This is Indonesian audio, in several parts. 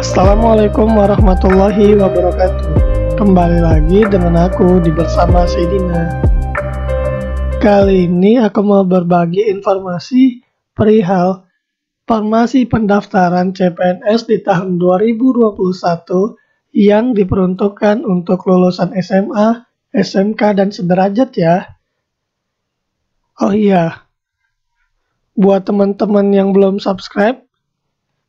Assalamualaikum warahmatullahi wabarakatuh. Kembali lagi dengan aku di Bersama Sayyidina. Kali ini aku mau berbagi informasi perihal formasi pendaftaran CPNS di tahun 2021 yang diperuntukkan untuk lulusan SMA, SMK, dan sederajat ya. Oh iya, buat teman-teman yang belum subscribe,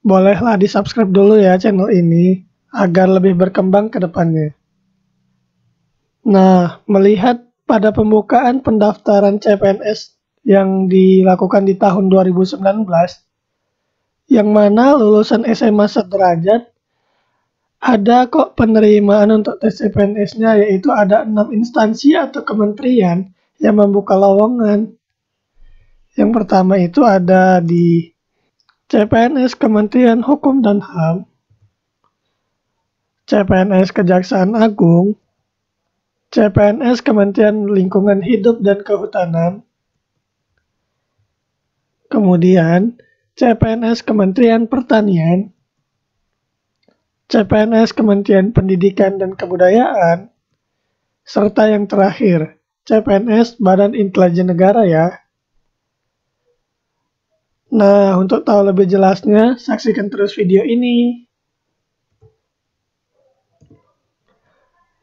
bolehlah di-subscribe dulu ya channel ini, agar lebih berkembang ke depannya. Nah, melihat pada pembukaan pendaftaran CPNS yang dilakukan di tahun 2019, yang mana lulusan SMA sederajat, ada kok penerimaan untuk tes CPNS-nya, yaitu ada 6 instansi atau kementerian yang membuka lowongan. Yang pertama itu ada di CPNS Kementerian Hukum dan HAM, CPNS Kejaksaan Agung, CPNS Kementerian Lingkungan Hidup dan Kehutanan, kemudian CPNS Kementerian Pertanian, CPNS Kementerian Pendidikan dan Kebudayaan, serta yang terakhir, CPNS Badan Intelijen Negara ya. Nah, untuk tahu lebih jelasnya, saksikan terus video ini.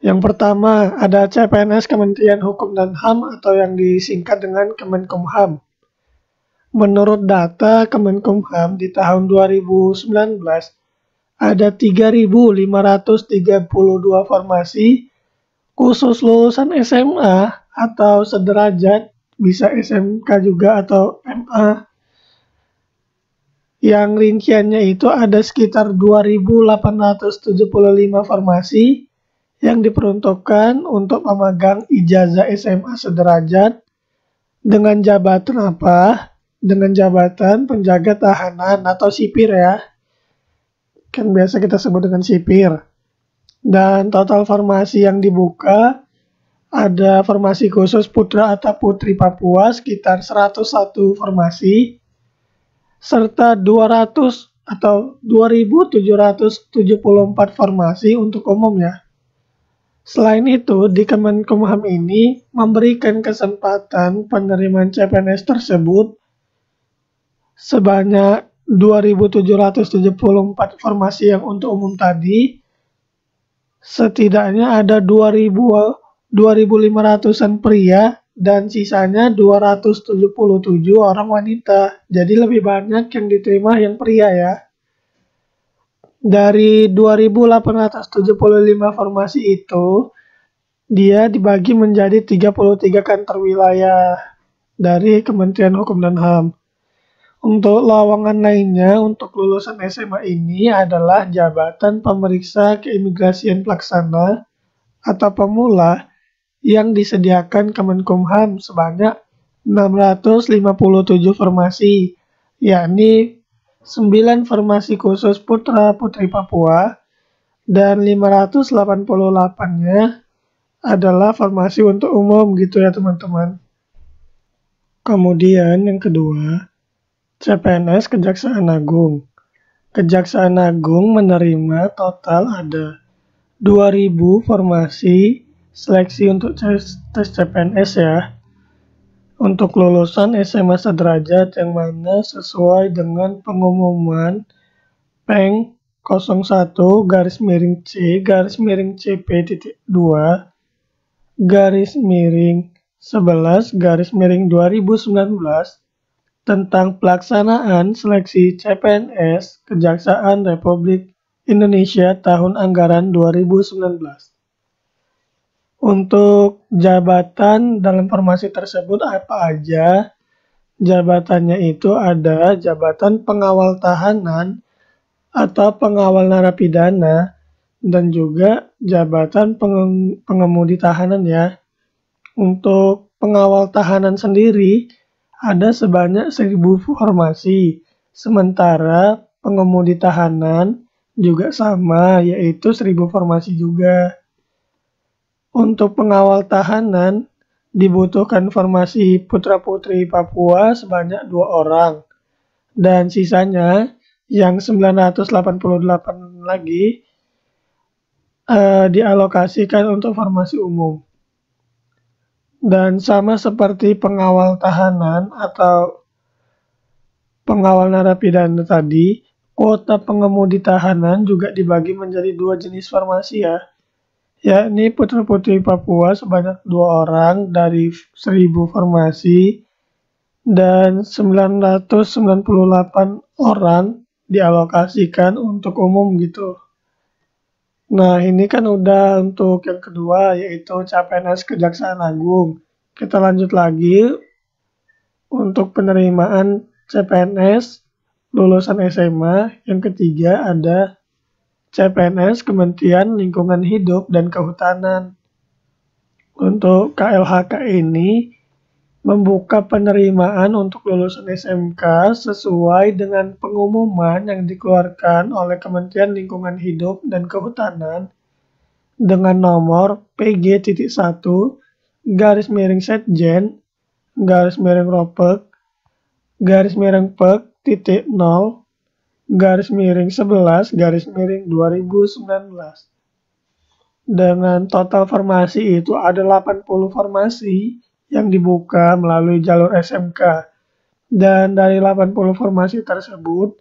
Yang pertama, ada CPNS Kementerian Hukum dan HAM atau yang disingkat dengan Kemenkumham. Menurut data Kemenkumham di tahun 2019, ada 3.532 formasi khusus lulusan SMA atau sederajat, bisa SMK juga atau MA. Yang rinciannya itu ada sekitar 2.875 formasi yang diperuntukkan untuk pemegang ijazah SMA sederajat dengan jabatan apa? Dengan jabatan penjaga tahanan atau sipir ya. Kan biasa kita sebut dengan sipir. Dan total formasi yang dibuka ada formasi khusus putra atau putri Papua sekitar 101 formasi. Serta 200 atau 2.774 formasi untuk umum ya. Selain itu, di Kemenkumham ini memberikan kesempatan penerimaan CPNS tersebut sebanyak 2.774 formasi yang untuk umum tadi, setidaknya ada 2.500-an pria dan sisanya 277 orang wanita. Jadi lebih banyak yang diterima yang pria ya. Dari 2.875 formasi itu, dia dibagi menjadi 33 kantor wilayah dari Kementerian Hukum dan HAM. Untuk lowongan lainnya untuk lulusan SMA ini adalah jabatan pemeriksa keimigrasian pelaksana atau pemula yang disediakan Kemenkumham sebanyak 657 formasi, yakni 9 formasi khusus putra-putri Papua dan 588-nya adalah formasi untuk umum gitu ya teman-teman. Kemudian yang kedua, CPNS Kejaksaan Agung. Kejaksaan Agung menerima total ada 2.000 formasi seleksi untuk tes CPNS ya, untuk lulusan SMA sederajat yang mana sesuai dengan pengumuman Peng 01-C-CP.2 /11/2019 tentang pelaksanaan seleksi CPNS Kejaksaan Republik Indonesia tahun anggaran 2019. Untuk jabatan dalam formasi tersebut apa aja? Jabatannya itu ada jabatan pengawal tahanan atau pengawal narapidana dan juga jabatan pengemudi tahanan ya. Untuk pengawal tahanan sendiri ada sebanyak 1.000 formasi, sementara pengemudi tahanan juga sama, yaitu 1.000 formasi juga. Untuk pengawal tahanan dibutuhkan formasi putra-putri Papua sebanyak 2 orang, dan sisanya yang 988 lagi dialokasikan untuk formasi umum. Dan sama seperti pengawal tahanan atau pengawal narapidana tadi, kuota pengemudi tahanan juga dibagi menjadi 2 jenis formasi ya, yakni putra-putri Papua sebanyak 2 orang dari 1000 formasi dan 998 orang dialokasikan untuk umum gitu. Nah, ini kan udah untuk yang kedua, yaitu CPNS Kejaksaan Agung. Kita lanjut lagi untuk penerimaan CPNS lulusan SMA. Yang ketiga ada CPNS Kementerian Lingkungan Hidup dan Kehutanan. Untuk KLHK ini membuka penerimaan untuk lulusan SMK sesuai dengan pengumuman yang dikeluarkan oleh Kementerian Lingkungan Hidup dan Kehutanan dengan nomor PG.1-Pek-Ropek-Pek-11-2019. Dengan total formasi itu ada 80 formasi yang dibuka melalui jalur SMK. Dan dari 80 formasi tersebut,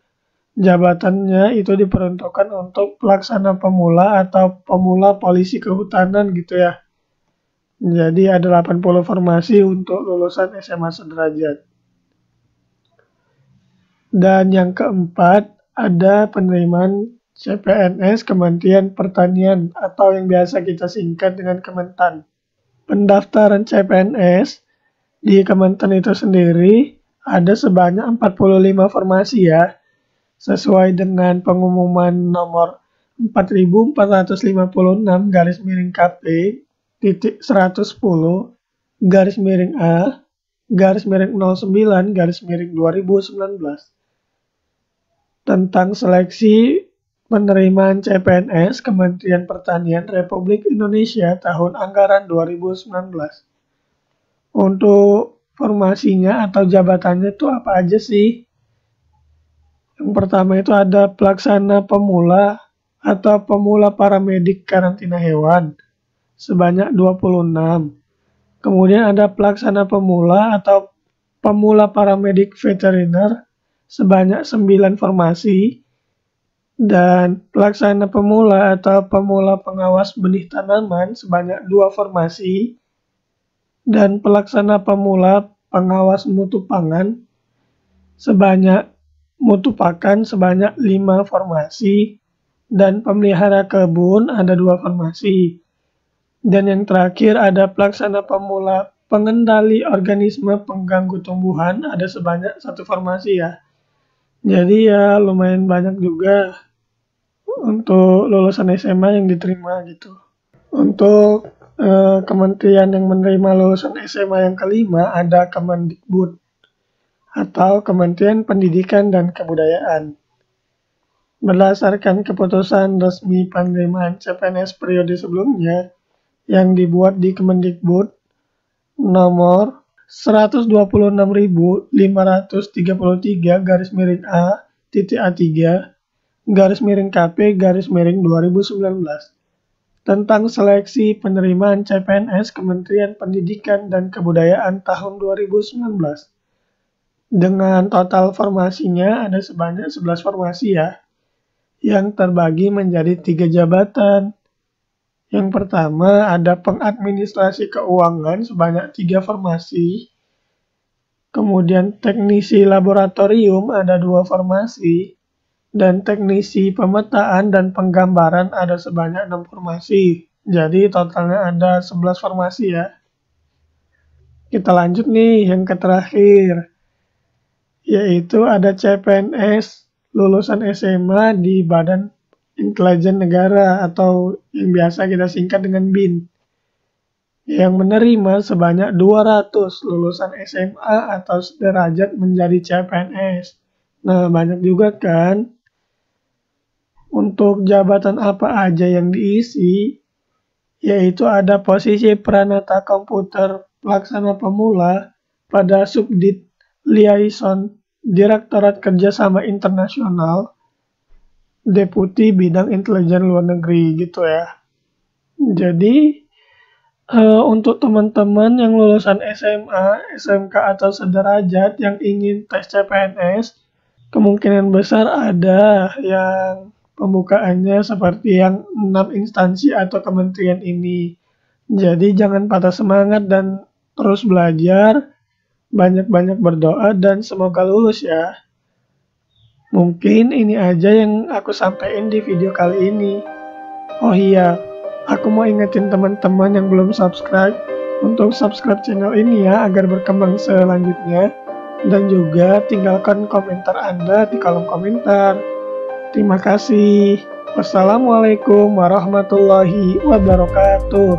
jabatannya itu diperuntukkan untuk pelaksana pemula atau pemula polisi kehutanan gitu ya. Jadi ada 80 formasi untuk lulusan SMA sederajat. Dan yang keempat, ada penerimaan CPNS Kementerian Pertanian atau yang biasa kita singkat dengan Kementan. Pendaftaran CPNS di Kementan itu sendiri ada sebanyak 45 formasi ya, sesuai dengan pengumuman nomor 4456-10-A-09-09-2019 tentang seleksi penerimaan CPNS Kementerian Pertanian Republik Indonesia tahun anggaran 2019. Untuk formasinya atau jabatannya itu apa aja sih? Yang pertama itu ada pelaksana pemula atau pemula paramedik karantina hewan sebanyak 26. Kemudian ada pelaksana pemula atau pemula paramedik veteriner sebanyak 9 formasi. Dan pelaksana pemula atau pemula pengawas benih tanaman sebanyak 2 formasi. Dan pelaksana pemula pengawas mutu pangan sebanyak 5 formasi. Dan pemelihara kebun ada 2 formasi. Dan yang terakhir ada pelaksana pemula pengendali organisme pengganggu tumbuhan ada sebanyak 1 formasi ya. Jadi ya lumayan banyak juga untuk lulusan SMA yang diterima gitu. Untuk kementerian yang menerima lulusan SMA yang kelima ada Kemendikbud atau Kementerian Pendidikan dan Kebudayaan. Berdasarkan keputusan resmi penerimaan CPNS periode sebelumnya yang dibuat di Kemendikbud nomor 126.530.A-A3-KP-2019 tentang seleksi penerimaan CPNS Kementerian Pendidikan dan Kebudayaan tahun 2019. Dengan total formasinya ada sebanyak 11 formasi ya, yang terbagi menjadi 3 jabatan. Yang pertama ada pengadministrasi keuangan sebanyak 3 formasi. Kemudian teknisi laboratorium ada 2 formasi. Dan teknisi pemetaan dan penggambaran ada sebanyak 6 formasi. Jadi totalnya ada 11 formasi ya. Kita lanjut nih yang terakhir. Yaitu ada CPNS lulusan SMA di Badan Intelijen Negara atau yang biasa kita singkat dengan BIN. Yang menerima sebanyak 200 lulusan SMA atau sederajat menjadi CPNS. Nah, banyak juga kan. Untuk jabatan apa aja yang diisi, yaitu ada posisi Pranata Komputer Pelaksana Pemula pada Subdit Liaison Direktorat Kerjasama Internasional Deputi Bidang Intelijen Luar Negeri gitu ya. Jadi untuk teman-teman yang lulusan SMA, SMK atau sederajat yang ingin tes CPNS, kemungkinan besar ada yang pembukaannya seperti yang 6 instansi atau kementerian ini. Jadi jangan patah semangat dan terus belajar, banyak-banyak berdoa dan semoga lulus ya. Mungkin ini aja yang aku sampaikan di video kali ini. Oh iya, aku mau ingetin teman-teman yang belum subscribe untuk subscribe channel ini ya agar berkembang selanjutnya. Dan juga tinggalkan komentar Anda di kolom komentar. Terima kasih. Wassalamualaikum warahmatullahi wabarakatuh.